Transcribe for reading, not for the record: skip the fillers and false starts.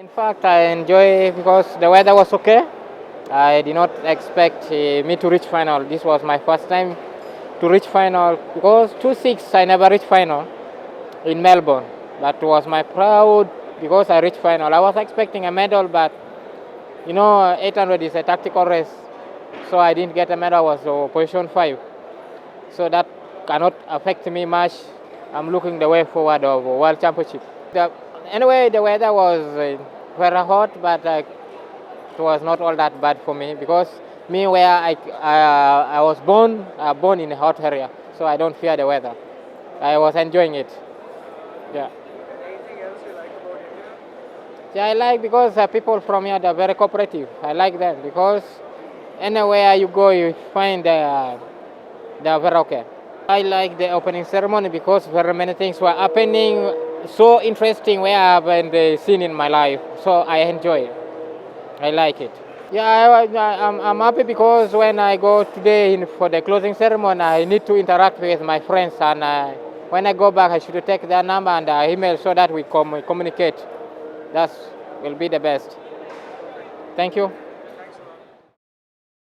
In fact, I enjoy because the weather was okay. I did not expect me to reach final. This was my first time to reach final because 2-6 I never reached final in Melbourne. That was my proud because I reached final. I was expecting a medal, but 800 is a tactical race, so I didn't get a medal. I was position 5, so that cannot affect me much. I'm looking the way forward of World Championship. Anyway, the weather was very hot, but it was not all that bad for me because me where I was born in a hot area, so I don't fear the weather. I was enjoying it. Yeah. Anything else you like about India? Yeah, I like because people from here are very cooperative. I like them because anywhere you go, you find they are very okay. I like the opening ceremony because very many things were happening, so interesting where I haven't seen in my life. So I enjoy it. I like it. Yeah, I'm happy because when I go today for the closing ceremony, I need to interact with my friends, and when I go back, I should take their number and email so that we communicate. That will be the best. Thank you.